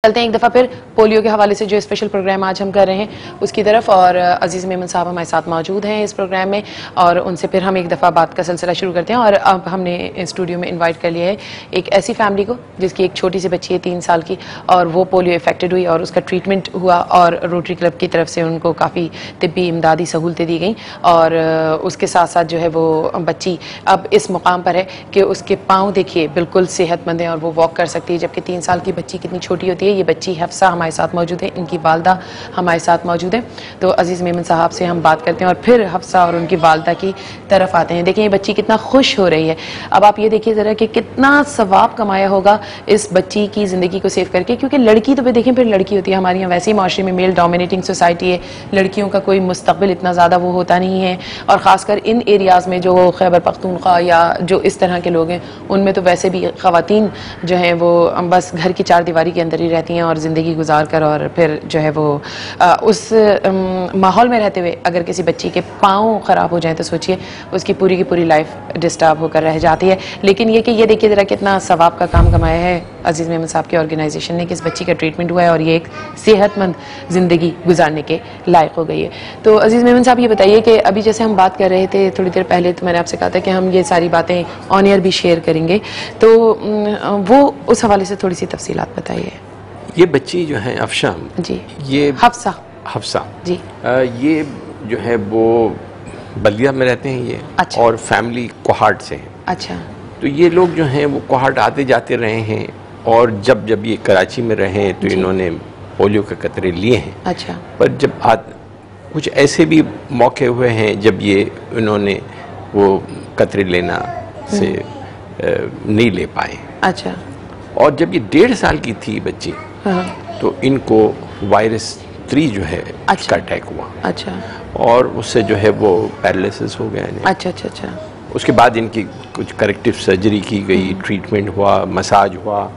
चलते हैं एक दफ़ा फिर पोलियो के हवाले से जो स्पेशल प्रोग्राम आज हम कर रहे हैं उसकी तरफ। और अजीज़ मेमन साहब हमारे साथ मौजूद हैं इस प्रोग्राम में और उनसे फिर हम एक दफ़ा बात का सिलसिला शुरू करते हैं। और अब हमने स्टूडियो में इनवाइट कर लिया है एक ऐसी फैमिली को जिसकी एक छोटी सी बच्ची है 3 साल की और वो पोलियो इफेक्टेड हुई और उसका ट्रीटमेंट हुआ और रोटरी क्लब की तरफ से उनको काफ़ी तिब्बी इमदादी सहूलतें दी गई और उसके साथ साथ जो है वो बच्ची अब इस मुकाम पर है कि उसके पाँव देखिए बिल्कुल सेहतमंद हैं और वो वॉक कर सकती है, जबकि 3 साल की बच्ची कितनी छोटी होती है। ये बच्ची हफ्सा हमारे साथ मौजूद है, इनकी वालदा हमारे साथ मौजूद है। तो अजीज़ मेमन साहब से हम बात करते हैं और फिर हफ्सा और उनकी वालदा की तरफ आते हैं। देखिए ये बच्ची कितना खुश हो रही है। अब आप ये देखिए ज़रा कि कितना सवाब कमाया होगा इस बच्ची की ज़िंदगी को सेव करके, क्योंकि लड़की तो देखें फिर लड़की होती है, हमारे यहाँ वैसे ही माशरे में मेल डोमिनेटिंग सोसाइटी है, लड़कियों का कोई मुस्तकबिल इतना ज़्यादा वो होता नहीं है। और ख़ासकर इन एरियाज़ में जो खैबर पख्तूनख्वा या जो इस तरह के लोग हैं उनमें तो वैसे भी ख़वातीन जो हैं वो बस घर की चार दीवारी के अंदर ही रहती हैं और ज़िंदगी गुजार कर और फिर जो है वो उस माहौल में रहते हुए अगर किसी बच्ची के पाँव ख़राब हो जाए तो सोचिए उसकी पूरी की पूरी लाइफ डिस्टर्ब होकर रह जाती है। लेकिन ये कि ये देखिए ज़रा कितना सवाब का काम कमाया है अजीज़ मेमन साहब की ऑर्गेनाइजेशन ने कि इस बच्ची का ट्रीटमेंट हुआ है और ये एक सेहतमंद ज़िंदगी गुजारने के लायक हो गई है। तो अजीज़ मेमन साहब ये बताइए कि अभी जैसे हम बात कर रहे थे थोड़ी देर पहले, तो मैंने आपसे कहा था कि हम ये सारी बातें ऑन एयर भी शेयर करेंगे, तो वो उस हवाले से थोड़ी सी तफसीलात बताइए। ये बच्ची जो है अफशा जी, ये हफ्सा जी, ये जो है वो बल्दिया में रहते हैं ये। अच्छा। और फैमिली कोहाट से है। अच्छा। तो ये लोग जो हैं वो कोहाट आते जाते रहे हैं और जब जब ये कराची में रहे तो इन्होंने पोलियो के कतरे लिए हैं। अच्छा। पर जब कुछ ऐसे भी मौके हुए हैं जब ये इन्होंने वो कतरे लेना से नहीं ले पाए। अच्छा। और जब ये 1.5 साल की थी बच्ची, हाँ। तो इनको वायरस 3 जो है अच्छा। उसका अटैक हुआ। अच्छा। और उससे जो है वो पैरालिसिस हो गया इन्हें। अच्छा अच्छा अच्छा। उसके बाद इनकी कुछ करेक्टिव सर्जरी की गई, ट्रीटमेंट हुआ, मसाज हुआ।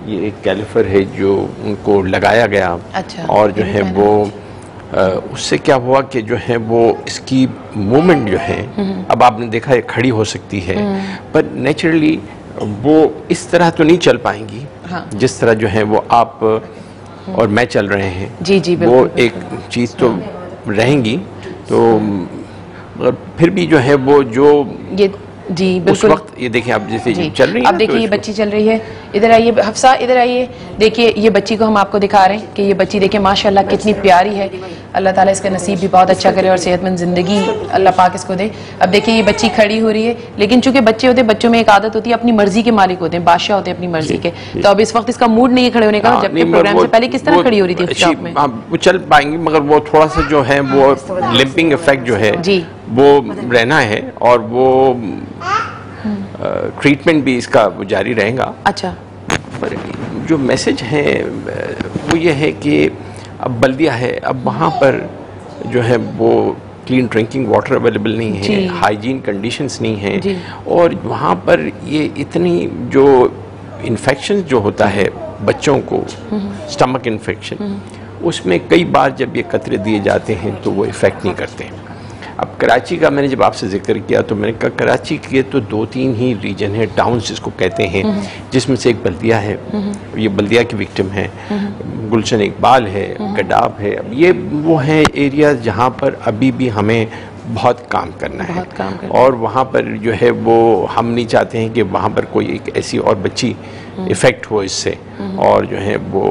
ये एक कैलिफर है जो उनको लगाया गया। अच्छा। और जो है वो उससे क्या हुआ कि जो है वो इसकी मूवमेंट जो है, अब आपने देखा है खड़ी हो सकती है पर नेचुरली वो इस तरह तो नहीं चल पाएंगी। हाँ। जिस तरह जो है वो आप और मैं चल रहे हैं। जी जी वो एक चीज़ तो रहेंगी, तो मगर फिर भी जो है वो जो ये जी बिल्कुल उस वक्त ये देखिए आप जैसे चल रही है। अब देखिए ये बच्ची चल रही है, इधर आइए हफ्सा, इधर आइए। देखिए ये बच्ची को हम आपको दिखा रहे हैं कि ये बच्ची देखिए माशाल्लाह कितनी प्यारी है। अल्लाह ताला इसका नसीब भी बहुत अच्छा करे और सेहतमंद ज़िंदगी अल्लाह पाक इसको दे। अब देखिए ये बच्ची खड़ी हो रही है, लेकिन चूंकि बच्चे होते हैं बच्चों में एक आदत होती है अपनी मर्जी के मालिक होते हैं, बादशाह होते हैं अपनी मर्जी के। तो अब इस वक्त इसका मूड नहीं है खड़े होने का, जबकि प्रोग्राम से पहले किस तरह खड़ी हो रही थी में? वो चल पाएंगी मगर वो थोड़ा सा जो है वो लिम्पिंग इफेक्ट जो है जी वो रहना है और वो ट्रीटमेंट भी इसका जारी रहेगा। अच्छा। पर जो मैसेज है वो ये है कि अब बल्दिया है, अब वहाँ पर जो है वो क्लीन ड्रिंकिंग वाटर अवेलेबल नहीं है, हाइजीन कंडीशंस नहीं है और वहाँ पर ये इतनी जो इन्फेक्शन जो होता है बच्चों को, स्टमक इन्फेक्शन, उसमें कई बार जब ये कतरे दिए जाते हैं तो वो इफ़ेक्ट नहीं करते। अब कराची का मैंने जब आपसे जिक्र किया तो मैंने कहा कराची के तो 2-3 ही रीजन है, टाउन्स जिसको कहते हैं, जिसमें से एक बल्दिया है। ये बल्दिया की विक्टिम है, गुलशन इकबाल है, गडाब है। अब ये वो हैं एरिया जहाँ पर अभी भी हमें बहुत काम करना है और वहाँ पर जो है वो हम नहीं चाहते हैं कि वहाँ पर कोई एक ऐसी और बच्ची इफ़ेक्ट हो इससे। और जो है वो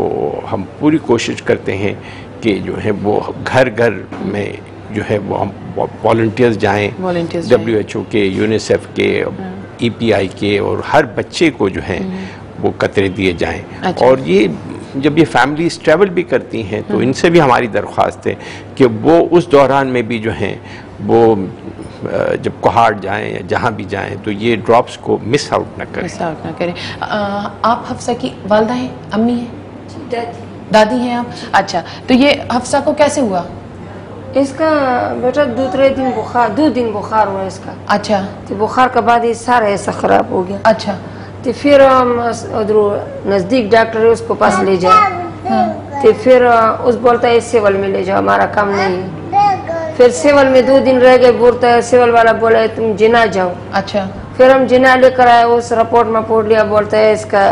हम पूरी कोशिश करते हैं कि जो है वो घर घर में जो है वो हम वॉलंटियर्स जाएं, WHO के, यूनिसेफ के, EPI के, और हर बच्चे को जो है वो कतरे दिए जाएं। अच्छा। और ये जब ये फैमिलीज ट्रैवल भी करती हैं तो इनसे भी हमारी दरख्वास्त है कि वो उस दौरान में भी जो है वो जब कोहाट जाएं या जहाँ भी जाएं तो ये ड्रॉप्स को मिस आउट ना करें। आप हफ्सा की वालदा हैं, अम्मी हैं, दादी हैं आप? अच्छा। तो ये हफ्सा को कैसे हुआ? इसका बेटा 2 दिन बुखार हुआ इसका। अच्छा। तो बुखार के बाद ये सारा ऐसा खराब हो गया। अच्छा। तो फिर हम उधर नजदीक डॉक्टर है उसको पास ले जाए। तो फिर उस बोलता है सिविल में ले जाओ, हमारा काम नहीं है। फिर सिविल में 2 दिन रह गए, बोलता है सिविल वाला बोला है तुम जिना जाओ। अच्छा। फिर हम जिना लेकर आए, उस रिपोर्ट में पढ़ लिया, बोलता है इसका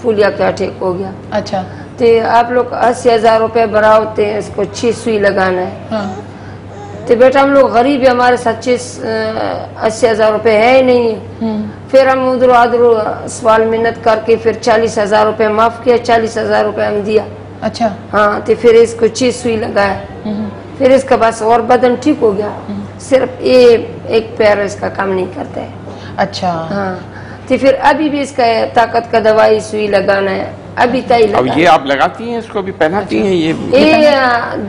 पोलियो का अटैक हो गया। अच्छा। तो आप लोग 80,000 रुपये भरावते हैं, इसको 6 सुई लगाना है। हाँ। तो बेटा हम लोग गरीब है, हमारे साथ 80,000 रुपये है ही नहीं। फिर हम उधर उधर सवाल मिन्नत करके फिर 40,000 रुपये माफ किया, 40,000 रुपये हम दिया। अच्छा। हाँ, तो फिर इसको 6 सुई लगाया। फिर इसका बस और बदन ठीक हो गया, सिर्फ ये एक पैर इसका काम नहीं करता है। अच्छा। हाँ, तो फिर अभी भी इसका ताकत का दवाई सुई लगाना है, अभी तय लगा। अब ये आप लगाती हैं, इसको भी पहनाती हैं? ये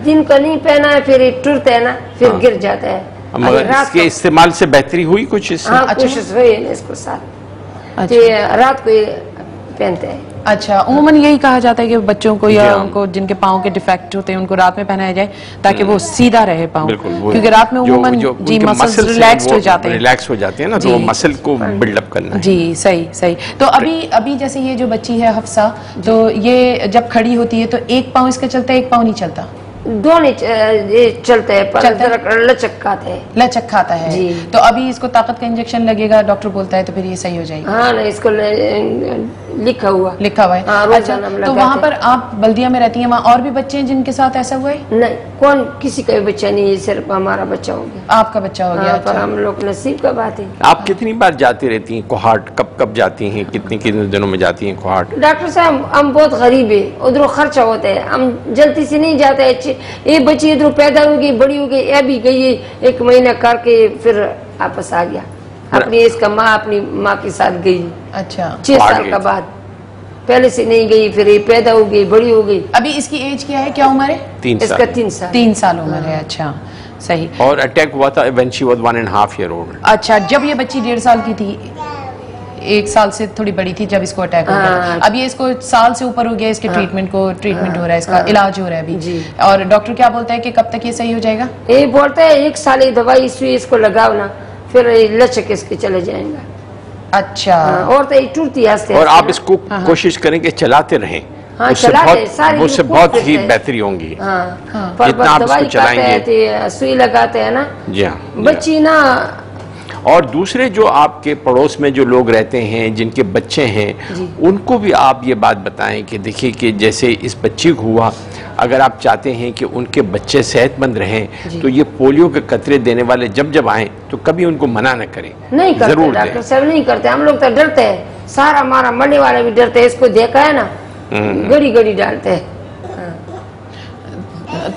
दिन का नहीं पहना है, फिर ये टूटता है ना, फिर गिर जाता है। मगर इसके इस्तेमाल से बेहतरी हुई कुछ इससे? हाँ, कोशिश हुई है इसको साथ। अच्छा। रात को ये पहनते हैं। अच्छा, उम्मन यही कहा जाता है कि बच्चों को या उनको जिनके पाँव के डिफेक्ट होते हैं उनको रात में पहनाया जाए ताकि वो सीधा रहे पाँव, क्योंकि रात में उम्मन जी मसल्स रिलैक्स हो जाते हैं, रिलैक्स हो जाते हैं ना, तो वो मसल को बिल्डअप करना है। जी सही सही। तो अभी जैसे ये जो बच्ची है हफ्सा, तो ये जब खड़ी होती है तो एक पाँव इसका चलता है, एक पाँव नहीं चलता? दोनों ये चलते हैं, पर लचक खाते हैं। लचक खाता है जी। तो अभी इसको ताकत का इंजेक्शन लगेगा, डॉक्टर बोलता है, तो फिर ये सही हो जाएगी? हाँ ना, इसको लिखा हुआ है। हाँ, अच्छा, तो वहाँ पर आप बल्दिया में रहती हैं, वहाँ और भी बच्चे हैं जिनके साथ ऐसा हुआ है? नहीं, कौन किसी का भी बच्चा नहीं है, सिर्फ हमारा बच्चा हो गया। आपका बच्चा हो गया? हाँ, पर हम लोग नसीब का बात है। आप कितनी बार जाती रहती हैं कोहाट? कब जाती हैं, कितने दिनों में जाती हैं कोहाट? डॉक्टर साहब हम बहुत गरीब है, उधर खर्चा होता है, हम जल्दी से नहीं जाते। ये बच्ची इधर पैदा हो गई, बड़ी हो गई, ये भी गई 1 महीना करके फिर वापस आ गया। अपनी माँ के साथ गई। अच्छा। 6 साल का बाद, पहले से नहीं गई, फिर ये पैदा हो गई, बड़ी हो गई। अभी इसकी एज क्या है, क्या उम्र है? 3 साल। इसका 3 साल। 3 साल उम्र है। अच्छा, सही। और अटैक हुआ था when she was 1.5 year old। अच्छा, जब ये बच्ची 1.5 साल की थी, 1 साल से थोड़ी बड़ी थी जब इसको अटैक हो गया। अब ये इसको साल से ऊपर हो गया, इसके ट्रीटमेंट हो रहा है, इसका इलाज हो रहा है अभी। और डॉक्टर क्या बोलता है कि कब तक ये सही हो जाएगा? ये बोलता है 1 साल ये दवाई इसको लगाओ ना, फिर लचक इसके चले जाएगा। अच्छा। और तो ये टूटती है। और आप इसको कोशिश करें कि चलाते रहें, उससे बहुत ही बेहतरी होंगी। जितना आप इसको चलाएंगे, सुई लगाते हैं ना। जी हाँ, बच्ची ना। और दूसरे जो आपके पड़ोस में जो लोग रहते हैं, जिनके बच्चे हैं, उनको भी आप ये बात बताएं कि देखिए कि जैसे इस बच्ची को हुआ, अगर आप चाहते हैं कि उनके बच्चे सेहतमंद रहें, तो ये पोलियो के कतरे देने वाले जब आएं तो कभी उनको मना न करें। नहीं करते डॉक्टर साहब, नहीं करते। हम लोग तो डरते हैं, सारा हमारा मरने वाले भी डरते हैं। इसको देखा है ना, गड़ी डालते हैं।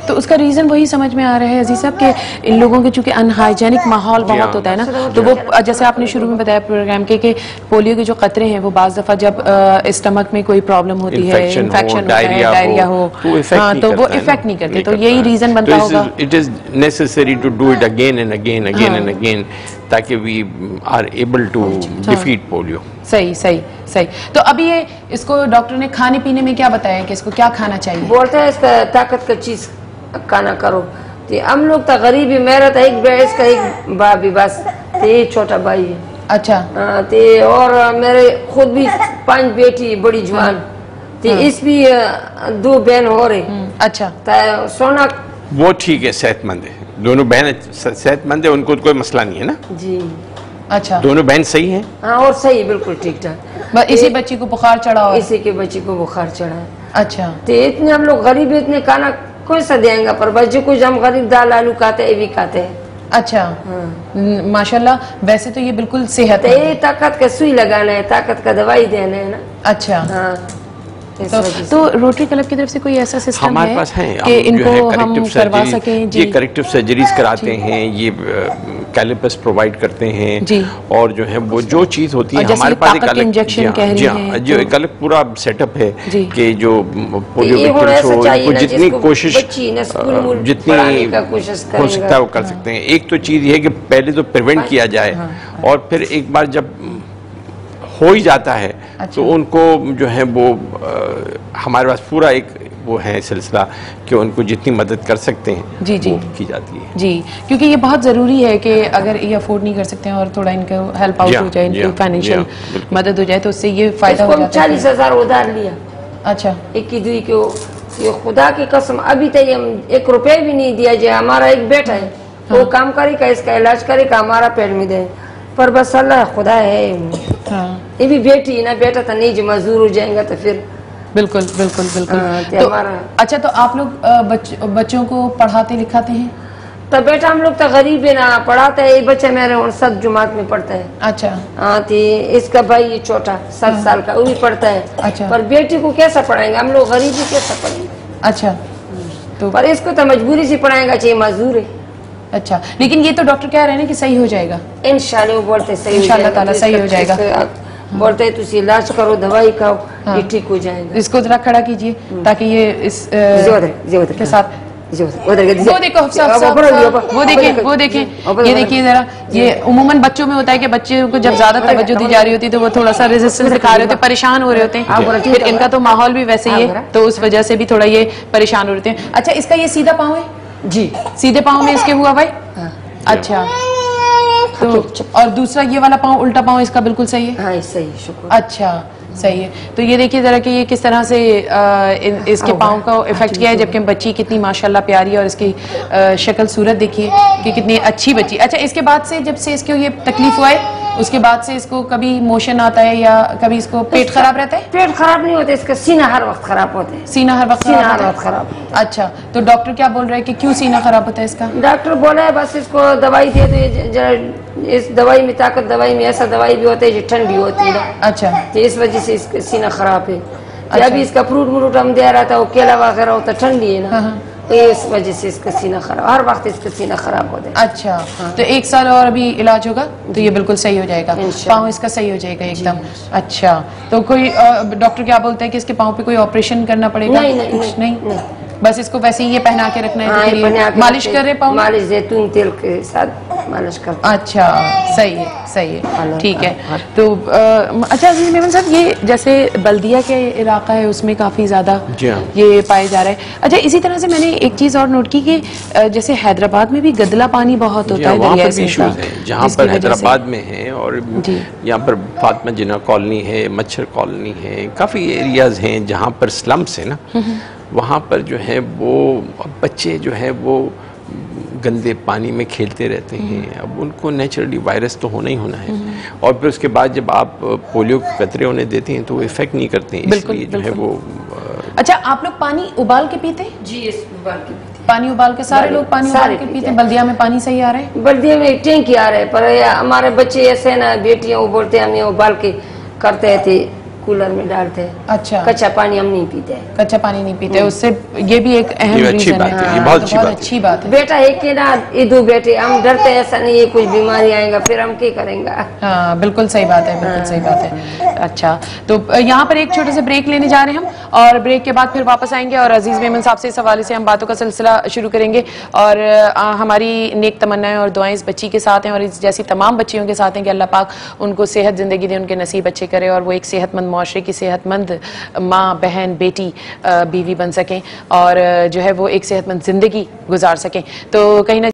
तो उसका रीजन वही समझ में आ रहा है अजीज साहब कि इन लोगों के चूंकि अनहाइजेनिक माहौल बहुत होता है ना, तो वो जैसे आपने शुरू में बताया प्रोग्राम के कि पोलियो के जो खतरे हैं वो बाज़ दफा जब स्टमक में कोई प्रॉब्लम होती है, इन्फेक्शन होता है, डायरिया हो, हाँ, तो वो इफेक्ट नहीं करते। तो यही रीजन बनता होगा। It is necessary to do it again and again ताकि we are able to defeat polio. सही। तो अभी ये इसको डॉक्टर ने खाने पीने में क्या बताया कि इसको क्या खाना चाहिए? बोलते हैं इसका ताकत का चीज खाना करो। तो हम लोग तो गरीब ही, मेरा तो इसका एक भाभी बस, तो ये छोटा भाई है। अच्छा। तो और मेरे खुद भी 5 बेटी बड़ी जवान, तो इस भी 2 बहन हो रही। अच्छा। तो सोना वो ठीक है, सेहतमंद है, दोनों बहन सेहतमंद है, उनको कोई मसला नहीं है ना जी। अच्छा, दोनों बहन सही हैं? हाँ, और सही, बिल्कुल ठीक ठाक। इसी बच्ची को बुखार चढ़ा हुआ? इसी के बच्ची को बुखार चढ़ा है। अच्छा। तो इतने हम लोग गरीब, इतने खाना कोई सा देंगे, पर बच्चे कुछ हम गरीब दाल आलू खाते हैं, ये भी खाते हैं। अच्छा। माशाल्लाह, वैसे तो ये बिल्कुल सेहत है। ये ताकत का सुई लगाना है, ताकत का दवाई देना है ना। अच्छा। हाँ। तो रोटरी क्लब की तरफ से कोई ऐसा सिस्टम हमारे पास है कि इनको हम करवा सकें? ये करेक्टिव सर्जरीज कराते हैं, ये कैलिपर्स प्रोवाइड करते हैं जी। और जो है वो जो चीज होती है हमारे पास एक अलग इंजेक्शन कह रही हैं, जो एक अलग पूरा सेटअप है कि जो पोलियो विक्टिम्स हो, इनको जितनी कोशिश जितनी हो सकता है वो कर सकते हैं। एक तो चीज ये है कि पहले तो प्रिवेंट किया जाए, और फिर एक बार जब हो ही जाता है तो उनको जो है वो हमारे पास पूरा एक वो है सिलसिला कि उनको जितनी मदद कर सकते हैं जी वो की जाती है जी, क्योंकि ये बहुत ज़रूरी है कि अगर ये अफोर्ड नहीं कर सकते हैं और थोड़ा इनको हेल्प आउट हो जाए, इनकी फाइनेंशियल मदद हो जाए तो उससे ये फायदा हो जाता है। 40,000 उधार लिया। अच्छा। 21 को ये खुदा की कसम अभी तक हम 1 रुपये भी नहीं दिया जाए। हमारा एक बेटा है वो काम करेगा, इसका इलाज करेगा, हमारा पेट में दे, पर बस अल्लाह खुदा है। ये भी बेटी ना, बेटा तो नहीं जो मजदूर हो जाएगा तो फिर बिल्कुल बिल्कुल बिल्कुल। तो तो हमारा अच्छा, तो आप लोग बच्चों को पढ़ाते लिखाते हैं? तो बेटा हम लोग तो गरीब है ना, पढ़ाते है। ये बच्चा मेरे और 7 जुमात में पढ़ता है। अच्छा हाँ, तो इसका भाई ये छोटा 7 साल का, वो भी पढ़ता है। अच्छा। पर बेटी को कैसा पढ़ाएंगे हम लोग, गरीबी कैसा पढ़ेंगे? अच्छा। तो पर इसको तो मजबूरी से पढ़ाएगा, चाहिए मजदूर है। अच्छा, लेकिन ये तो डॉक्टर कह रहे हैं ना कि सही हो जाएगा। इंशाल्लाह वो बोलते सही हो इंशाल्लाह जाएगा। ताला सही हो जाएगा। बोलते है तुझे इलाज करो, दवाई खाओ, ये ठीक हो जाएगा। इसको जरा खड़ा कीजिए ताकि ये इस के साथ वो देखो वो देखें ये देखिए जरा, ये उमूमन बच्चों में होता है कि बच्चे को जब ज्यादा तवज्जो दी जा रही होती है तो वो थोड़ा सा रेजिस्टेंस दिखा रहे होते हैं, परेशान हो रहे होते हैं। फिर इनका तो माहौल भी वैसे ही है, तो उस वजह से भी थोड़ा ये परेशान हो रहे हैं। अच्छा, इसका ये सीधा पाँव है जी, सीधे पाँव में इसके हुआ भाई? अच्छा, तो और दूसरा ये वाला पाँव, उल्टा पाँव इसका बिल्कुल सही है? हाँ सही, शुक्र। अच्छा सही है। तो ये देखिए जरा कि ये किस तरह से इसके पाँव का इफेक्ट किया है, जबकि बच्ची कितनी माशाल्लाह प्यारी है और इसकी शक्ल सूरत देखिए कि कितनी अच्छी बच्ची। अच्छा, इसके बाद से जब से इसको ये तकलीफ हुआ है उसके बाद से इसको कभी मोशन आता है या कभी इसको पेट खराब रहता है? पेट खराब नहीं होता, इसका सीना हर वक्त खराब होता है। सीना हर वक्त खराब। अच्छा, तो डॉक्टर क्या बोल रहे हैं कि क्यों सीना खराब होता है इसका? डॉक्टर बोला है बस इसको दवाई दे दो, जरा इस दवाई में ताकत, दवाई में ऐसा दवाई भी होता है जो ठंडी होती है। अच्छा, तो इस वजह से इसका सीना खराब है। अच्छा। अभी इसका फ्रूट व्रूट हम दे रहा था, वो केला वगैरह होता ठंडी है ना, तो इस वजह से इसका सीना खराब, हर वक्त इसका सीना खराब होता है। अच्छा। हाँ। तो 1 साल और अभी इलाज होगा तो ये बिल्कुल सही हो जाएगा, पाँव इसका सही हो जाएगा एकदम। अच्छा, तो कोई डॉक्टर क्या बोलते हैं कि इसके पाँव पे कोई ऑपरेशन करना पड़ेगा? नहीं, बस इसको वैसे ही ये पहना के रखना है। मालिश कर रहे पाँव? मालिश जैतून तेल के साथ मालिश कर। अच्छा, सही है, ठीक है। तो अच्छा अजीज मेमन साहब, ये जैसे बल्दिया के इलाका है उसमें काफी ज्यादा ये पाया जा रहा है। अच्छा, इसी तरह से मैंने एक चीज और नोट की कि जैसे हैदराबाद में भी गंदला पानी बहुत होता है, दरिया से जहाँ पर हैदराबाद में है और यहाँ पर फातिमा जिन्ना कॉलोनी है, मच्छर कॉलोनी है, काफी एरियाज हैं जहाँ पर स्लम्स है ना, वहाँ पर जो है वो बच्चे जो है वो गंदे पानी में खेलते रहते हैं। अब उनको नेचुरली वायरस तो होना ही होना है, और फिर उसके बाद जब आप पोलियो के कतरे उन्हें देते हैं तो वो इफेक्ट नहीं करते हैं, इसलिए जो है वो। अच्छा, आप लोग पानी उबाल के पीते हैं? जी, उबाल के पीते। पानी उबाल के सारे लोग पानी उबाल के पीते हैं? बल्दिया में पानी सही आ रहा है? बल्दिया में एक टैंकी आ रहा है, पर हमारे बच्चे ऐसे ना, बेटियां वो बोलते हैं हमें उबाल के करते थे, कूलर में डालते हैं। अच्छा, कच्चा पानी हम नहीं पीते। कच्चा पानी नहीं पीते, उससे ये भी एक अहम रीजन है। ये बहुत अच्छी बात है। बेटा एक के ना दो बेटे, हम डरते ऐसा नहीं है कुछ बीमारी आएगा फिर हम क्या करेंगे। हाँ, बिल्कुल सही बात है, बिल्कुल सही बात है। अच्छा, तो यहाँ पर एक छोटे से ब्रेक लेने जा रहे हैं हम, और ब्रेक के बाद फिर वापस आएंगे और अजीज मेमन साहब से इस हवाले से हम बातों का सिलसिला शुरू करेंगे। और हमारी नेक तमन्नाएं और दुआएं इस बच्ची के साथ हैं और इस जैसी तमाम बच्चियों के साथ हैं कि अल्लाह पाक उनको सेहत जिंदगी दे, उनके नसीब अच्छे करे और वो एक सेहतमंद माशरे की सेहतमंद माँ, बहन, बेटी, बीवी बन सकें और जो है वो एक सेहतमंद जिंदगी गुजार सकें। तो कहीं ना